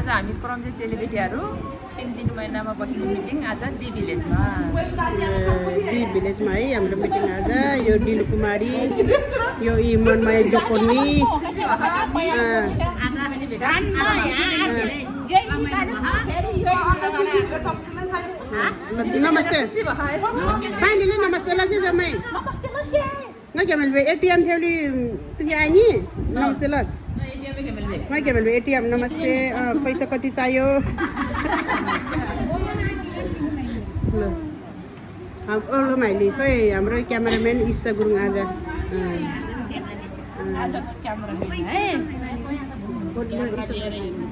आज हामी क्रमजी चेलीबेटीहरू 3 महिनामा बस्ने मिटिङ आज डी भिलेजमा है हाम्रो मिटिङ आज। यो डिलु कुमारी, यो मनमाया जोकोनी, नमस्ते साइलीले नमस्ते लगे जम्मै मैं क्या मिलवे एटीएम थेली तुम आई नि नमस्ते ल मैं क्या मिलवे एटीएम नमस्ते पैसा कति चाहियो ल माइली खै हाम्रो क्यामेराम्यान ईशा गुरुङ आज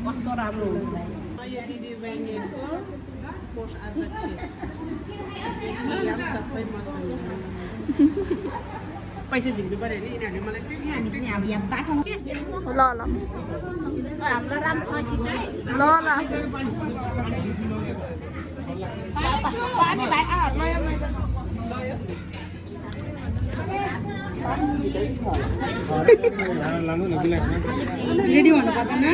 कस्तो राम्रो हुन्छ यो दिदी बहिनीहरुको पोस्ट अध्यक्ष सबै मसँग पैसा झिक्नु पर्यो नि यिनीहरूले मलाई ल ल हाम्रो राम्रो ल ल पानी भाइ रेडी हुनु पर्दैन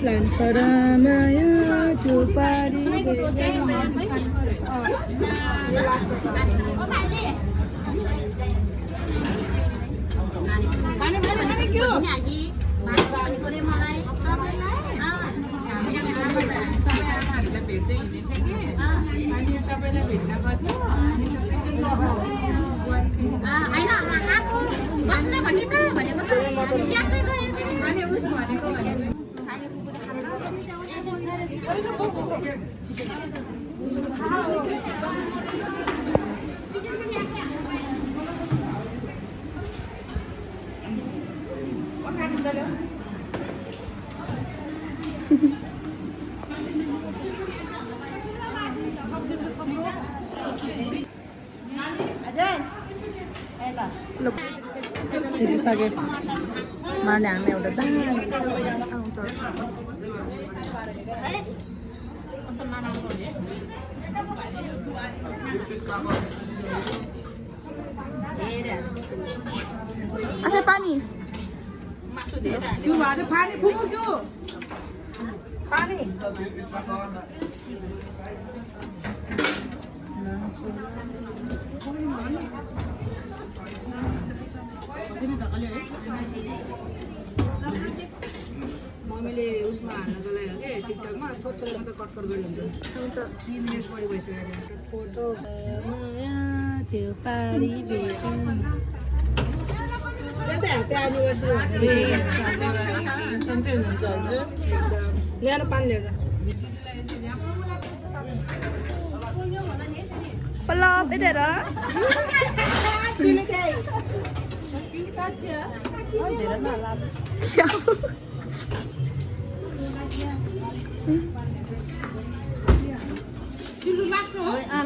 लान्छ रामाया त्यो पारी सके मार्ने हाल्ने एउटा अच्छा पानी पानी फुक्यो त्यो पानी मम्मीले उसमा हाल्नको लागि हो कि टिकटकमा थोरै मात्र कट गरी हुन्छ 3 मिनेट्स बढी भइसक्यो फोटो त्यो पारी ल्याएर पानी लिएर पल्लव यता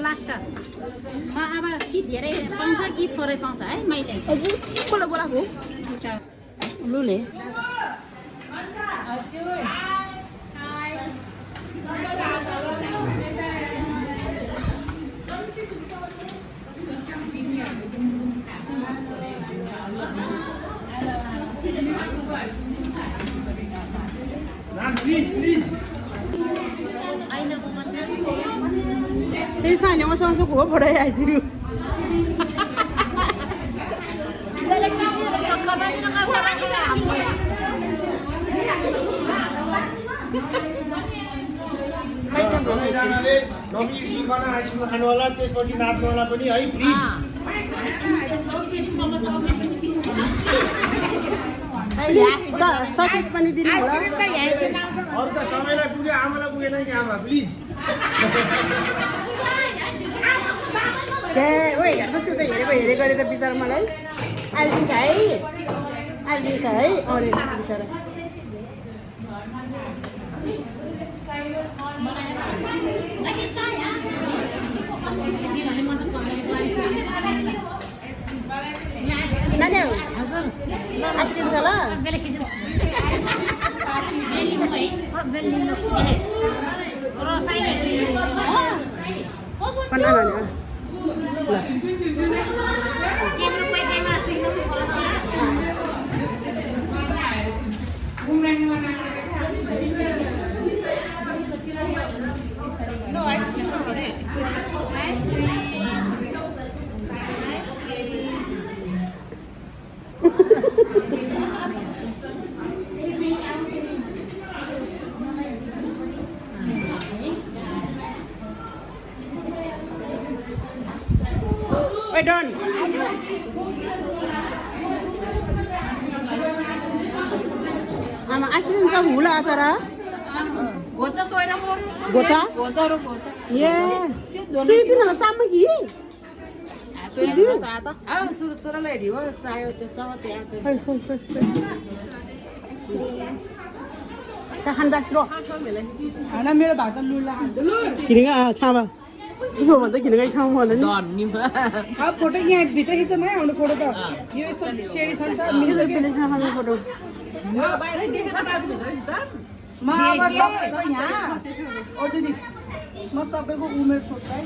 लास्ट अब कि धेरै पाउँछ कि थोरै पाउँछ है मैले हजुर कसले बोलाएको लुले साइले मसँग हो फोटो आइदियो सबैजनाले नमिसिकन आइसक्रिम खानु होला त्यसपछि नाच्नु होला पनि है प्लिज ससेस पनि दिनु होला अरू त सबैलाई पुग्यो आमालाई पुगेन कि आमा प्लिज ए ओइ हेर्नु त्यो त हेरेको त बिचारा मलाई आइदिन्छ है अरे बिचारा नानी आइसक्रिम छ ल बेले खिच्नु बेलिङ है बेलिङ र साइले पन्ना ल केम्रो पैसामा नो आइसक्रिम भने We're done. आमा आइसक्रिम चाहिँ हुला आचार गोचा तोएर गोचा गोचारो गोचा ए सुइदिन चाम्म कि सुरलाई हेरी हो चायो त्यो चमते आएको खान जान्छु र खाना मेरो भात लुल लाग्छ किनेगा छामा चुसो भन्दा किनेगा छामा होला नि अब फोटो यहाँ भित्र खिच्नमा आउनु फोटो त यो यस्तो सेरी छ नि त मिल्छ प्लेसमा खाने फोटो म सबैको उमेर सोध्छ है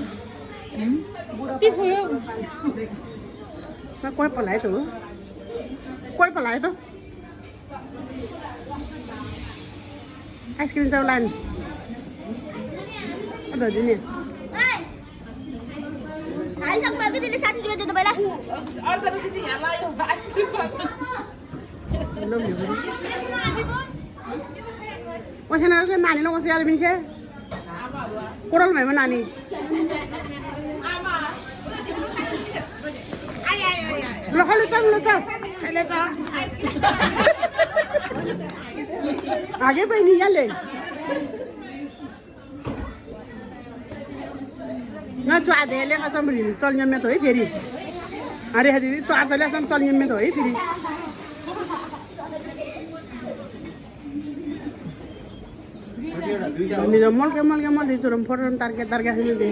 कोही पलायो त हो कोही पलायो त आइसक्रिम चाहिँ लाने दिने नानी लोग कसै मिसे कोरल भएमा नानी ल खालि चल ल चल आगे बहिनी यहाँले न च्वादेले कसम चल्ने त है फेरि अरे दिदी च्वाचले असम चल्ने त है फेरि मल्के मल्के मल्के चोरम फोटो तार्के तार्के खाने दे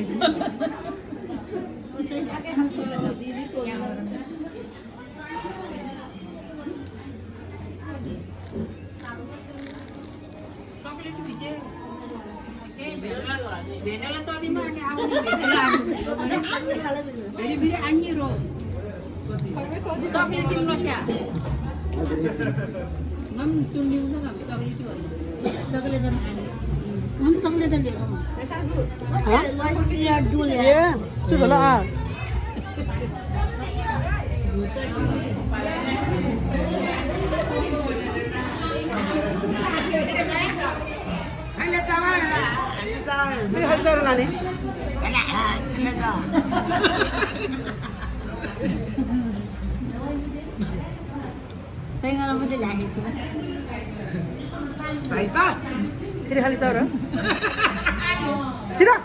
फेरि खालि चौर छिटो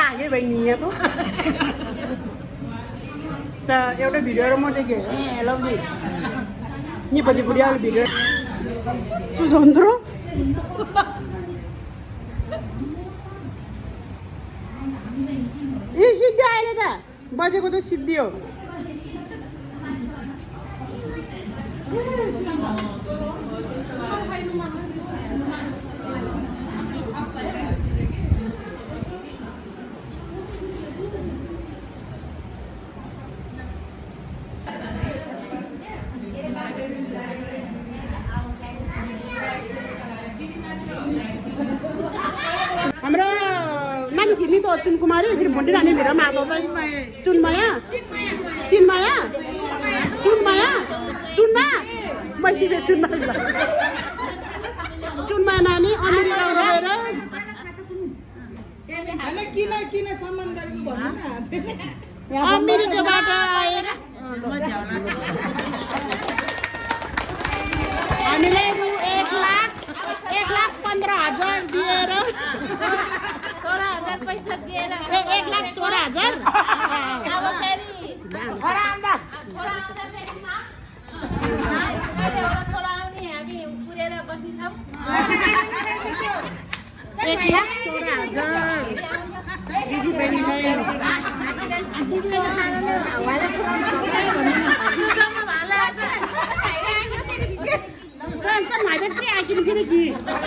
आगे बहिनी यहाँ त एउटा भिडियो र म चाहिँ के लभली नि पछि बुढियाले भिडियो तँ झन्ड्रो ए सिद्धि अहिले त बजेको त सिद्धि हो हाम्रो नानी थिमी त चुन कुमारी फेरि भोन्डी नानी भित्र मातो चाहिँ चुनमाया चिनमाया चुनमाया चुन्ना मैसिबे चुन्ना चुनमाया नानी अमेरिका गएर अमेरिकाबाट आएर हामीले 1,15,000 दिएर 16,000 पैसा दिएर 1,16,000 अब फेरि छोरा आउँदा फेरि छोरा आउने हामी पुरेर बसिछौँ 1,16,000 दिदी बहिनीलाई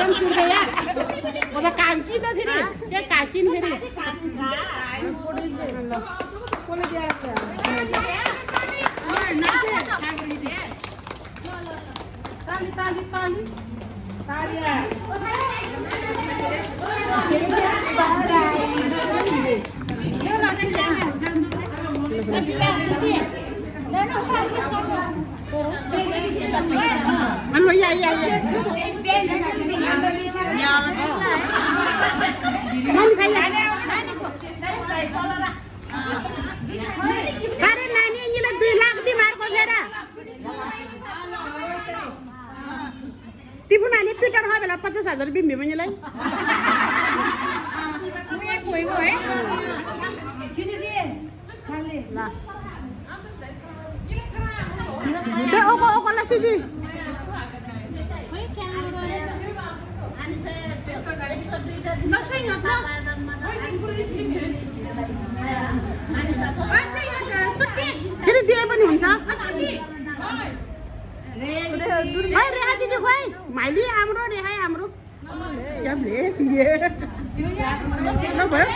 एकदम सुर्दै यार म त काकी त फेरि के काकिन फेरि Ano ya ya ya. Man kaya. Kare nani ini lah 2 lakh di mar ko jera. Tipu nani Peter ha bela 50,000 bimbi mani lai. Muye koi koi. Lah. Be oko la sini. Kiri dia पनि हुन्छ है रेहा दिदी खोइ माइली हाम्रो रेहा हाम्रो क्या ले ये ल भयो